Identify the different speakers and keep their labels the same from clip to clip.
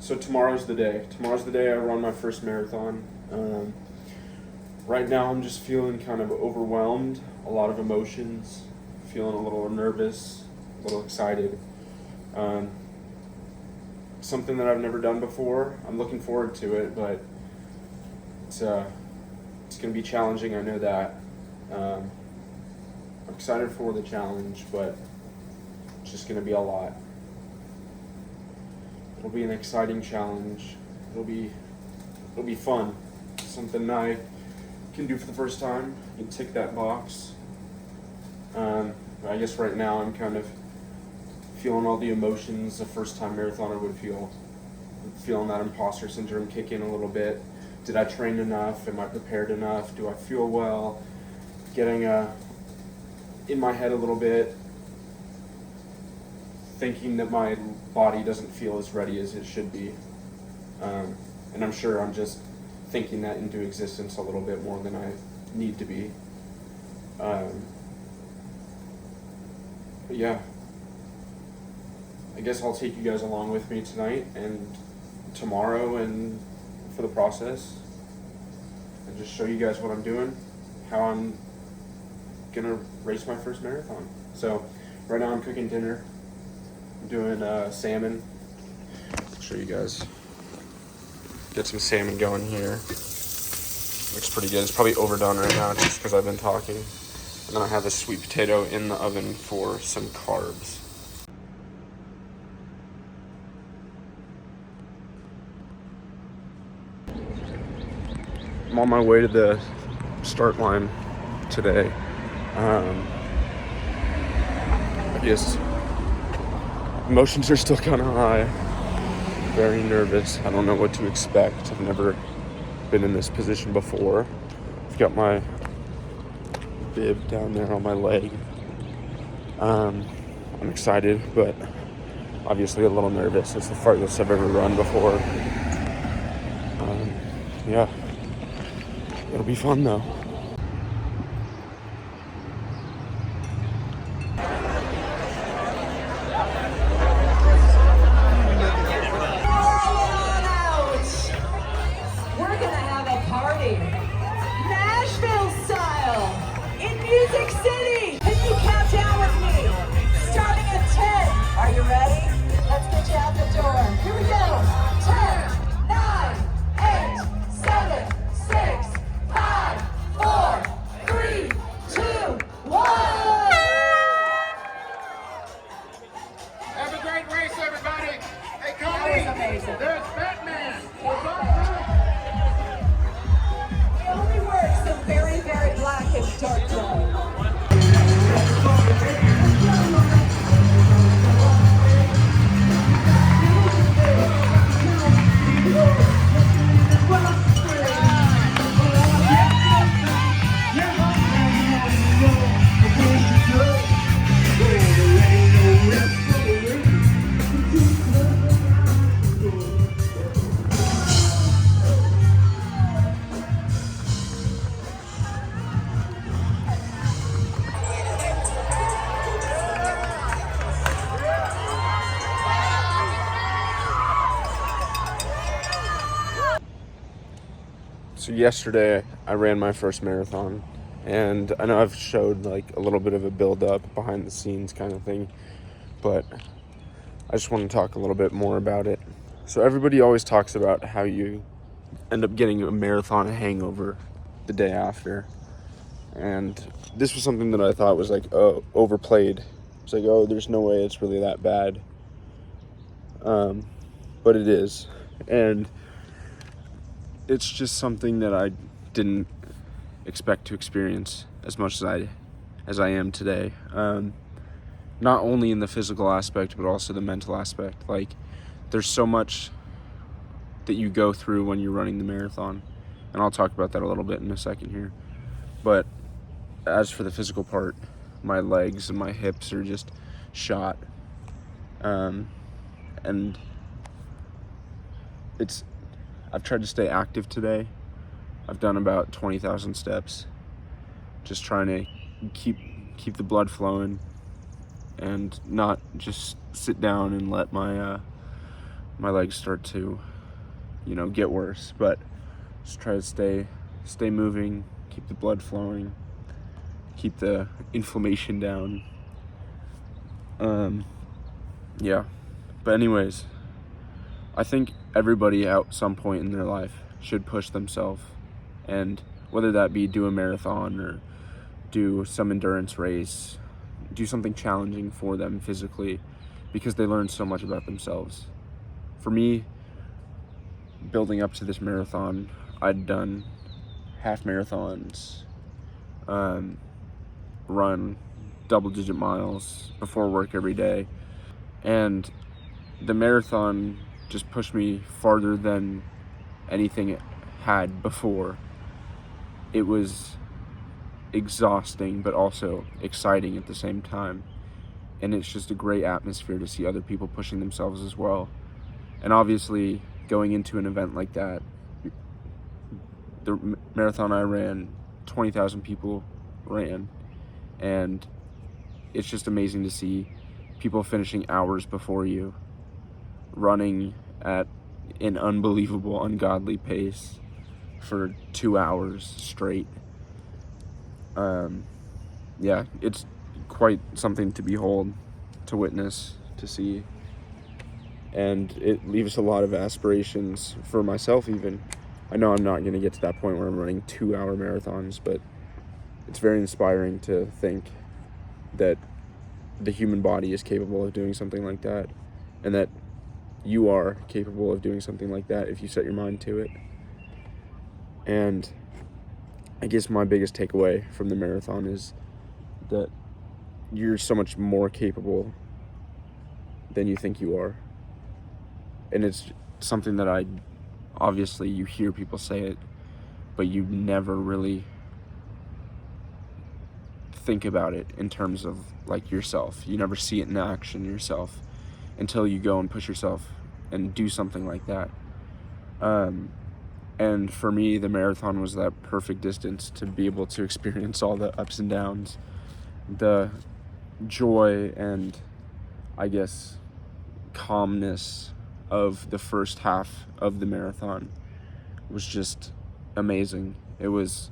Speaker 1: So tomorrow's the day. Tomorrow's the day I run my first marathon. Right now I'm just feeling kind of overwhelmed, a lot of emotions, feeling a little nervous, a little excited. Something that I've never done before. I'm looking forward to it, but it's going to be challenging, I know that. I'm excited for the challenge, but it's just going to be a lot. It'll be an exciting challenge. It'll be fun. Something I can do for the first time. You can tick that box. I guess right now I'm kind of feeling all the emotions a first-time marathoner would feel. I'm feeling that imposter syndrome kick in a little bit. Did I train enough? Am I prepared enough? Do I feel well? Getting in my head a little bit, thinking that my body doesn't feel as ready as it should be. And I'm sure I'm just thinking that into existence a little bit more than I need to be. But yeah, I guess I'll take you guys along with me tonight and tomorrow and for the process, and just show you guys what I'm doing, how I'm gonna race my first marathon. So right now I'm cooking dinner. I'm doing salmon. I'll show you guys. Get some salmon going here. Looks pretty good. It's probably overdone right now just because I've been talking. And then I have a sweet potato in the oven for some carbs. I'm on my way to the start line today. I guess emotions are still kind of high. Very nervous. I don't know what to expect. I've never been in this position before. I've got my bib down there on my leg. I'm excited, but obviously a little nervous. It's the farthest I've ever run before. Yeah, it'll be fun though. So yesterday I ran my first marathon, and I know I've showed like a little bit of a build up behind the scenes kind of thing, but I just want to talk a little bit more about it. So everybody always talks about how you end up getting a marathon hangover the day after, and this was something that I thought was like overplayed. It's like, oh, there's no way it's really that bad, but it is. And it's just something that I didn't expect to experience as much as I am today. Not only in the physical aspect, but also the mental aspect. Like, there's so much that you go through when you're running the marathon, and I'll talk about that a little bit in a second here. But as for the physical part, my legs and my hips are just shot, and I've tried to stay active today. I've done about 20,000 steps, just trying to keep the blood flowing and not just sit down and let my my legs start to, get worse. But just try to stay moving, keep the blood flowing, keep the inflammation down. Yeah. But anyways, I think everybody at some point in their life should push themselves, and whether that be do a marathon or do some endurance race, do something challenging for them physically, because they learn so much about themselves. For me, building up to this marathon, I'd done half marathons, run double-digit miles before work every day, and the marathon just pushed me farther than anything it had before. It was exhausting, but also exciting at the same time. And it's just a great atmosphere to see other people pushing themselves as well. And obviously, going into an event like that, the marathon I ran, 20,000 people ran. And it's just amazing to see people finishing hours before you, running at an unbelievable, ungodly pace for 2 hours straight. Yeah, it's quite something to behold, to witness, to see. And it leaves a lot of aspirations for myself even. I know I'm not going to get to that point where I'm running 2-hour marathons, but it's very inspiring to think that the human body is capable of doing something like that, and that you are capable of doing something like that if you set your mind to it. And I guess my biggest takeaway from the marathon is that you're so much more capable than you think you are. And it's something that obviously you hear people say it, but you never really think about it in terms of like yourself. You never see it in action yourself until you go and push yourself and do something like that. And for me, the marathon was that perfect distance to be able to experience all the ups and downs, the joy and, I guess, calmness of the first half of the marathon was just amazing. It was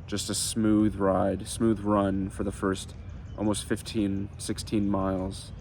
Speaker 1: just a smooth run for the first almost 16 miles,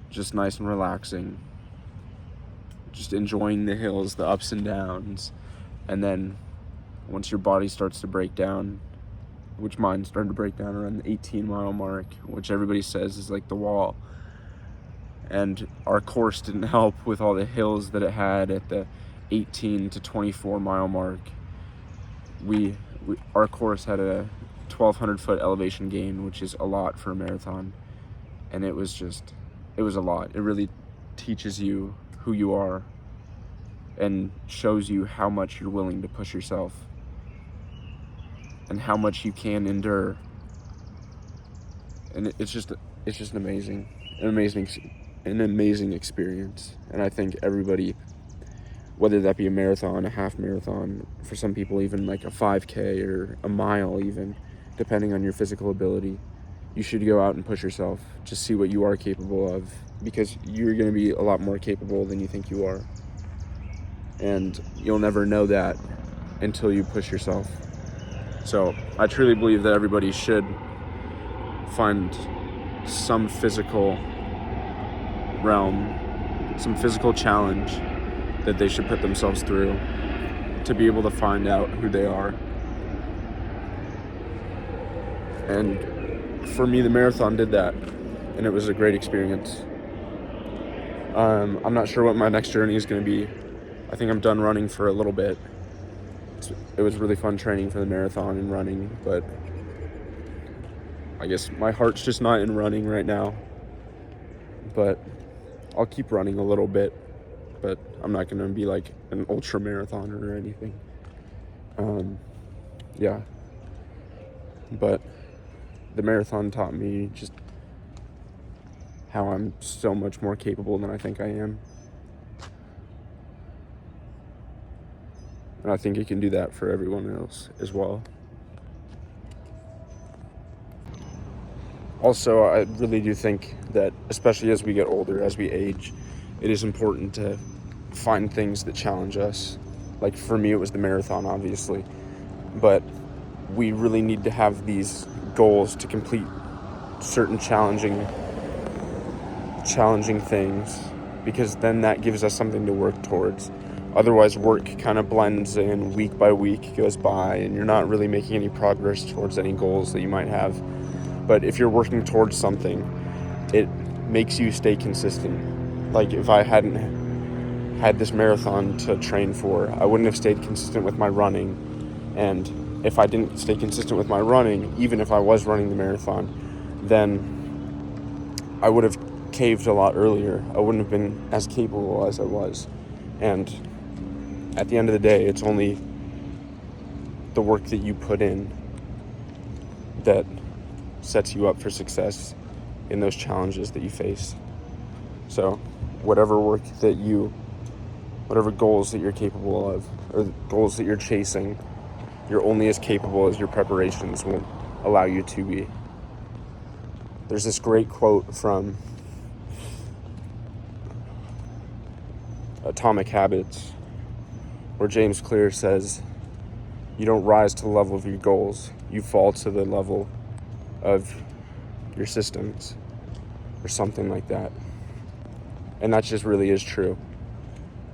Speaker 1: just nice and relaxing, just enjoying the hills, the ups and downs. And then once your body starts to break down, which mine started to break down around the 18-mile mark, which everybody says is like the wall. And our course didn't help with all the hills that it had at the 18 to 24-mile mark. Our course had a 1,200-foot elevation gain, which is a lot for a marathon. And it was a lot. It really teaches you who you are and shows you how much you're willing to push yourself and how much you can endure. And it's just an amazing experience. And I think everybody, whether that be a marathon, a half marathon, for some people even like a 5K or a mile even, depending on your physical ability, you should go out and push yourself. Just see what you are capable of, because you're going to be a lot more capable than you think you are. And you'll never know that until you push yourself. So I truly believe that everybody should find some physical realm, some physical challenge that they should put themselves through to be able to find out who they are. And for me, the marathon did that, and it was a great experience. I'm not sure what my next journey is going to be. I think I'm done running for a little bit. It was really fun training for the marathon and running, but I guess my heart's just not in running right now. But I'll keep running a little bit, but I'm not going to be like an ultra marathoner or anything. Yeah. But the marathon taught me just how I'm so much more capable than I think I am. And I think it can do that for everyone else as well. Also, I really do think that, especially as we get older, as we age, it is important to find things that challenge us. Like for me, it was the marathon, obviously. But we really need to have these goals to complete certain challenging things, because then that gives us something to work towards. Otherwise, work kind of blends in, week by week goes by, and you're not really making any progress towards any goals that you might have. But if you're working towards something, it makes you stay consistent. Like if I hadn't had this marathon to train for, I wouldn't have stayed consistent with my running. And if I didn't stay consistent with my running, even if I was running the marathon, then I would have caved a lot earlier. I wouldn't have been as capable as I was. And at the end of the day, it's only the work that you put in that sets you up for success in those challenges that you face. So whatever goals that you're capable of, or goals that you're chasing, you're only as capable as your preparations will allow you to be. There's this great quote from Atomic Habits where James Clear says, you don't rise to the level of your goals, you fall to the level of your systems, or something like that. And that just really is true.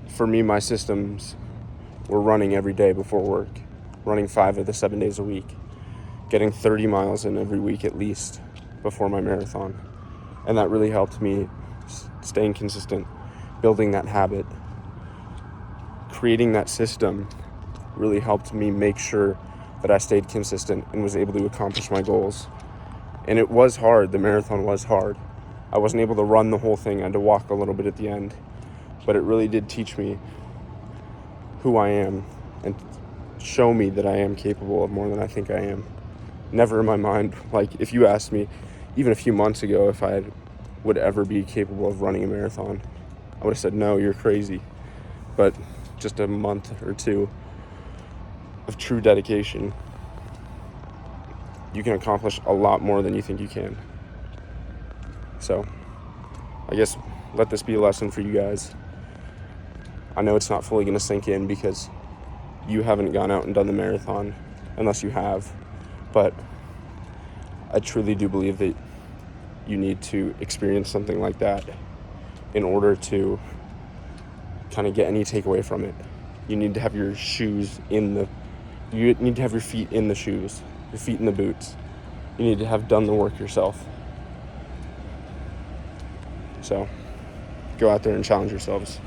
Speaker 1: For me, my systems were running every day before work, running 5 of the 7 days a week, getting 30 miles in every week at least before my marathon. And that really helped me staying consistent, building that habit. Creating that system really helped me make sure that I stayed consistent and was able to accomplish my goals. And it was hard. The marathon was hard. I wasn't able to run the whole thing. I had to walk a little bit at the end. But it really did teach me who I am and show me that I am capable of more than I think I am. Never in my mind, like if you asked me even a few months ago if I would ever be capable of running a marathon, I would have said, no, you're crazy. But just a month or two of true dedication, you can accomplish a lot more than you think you can. So I guess let this be a lesson for you guys. I know it's not fully going to sink in because you haven't gone out and done the marathon, unless you have, but I truly do believe that you need to experience something like that in order to kind of get any takeaway from it. You need to have your shoes you need to have your feet in the shoes, your feet in the boots. You need to have done the work yourself. So go out there and challenge yourselves.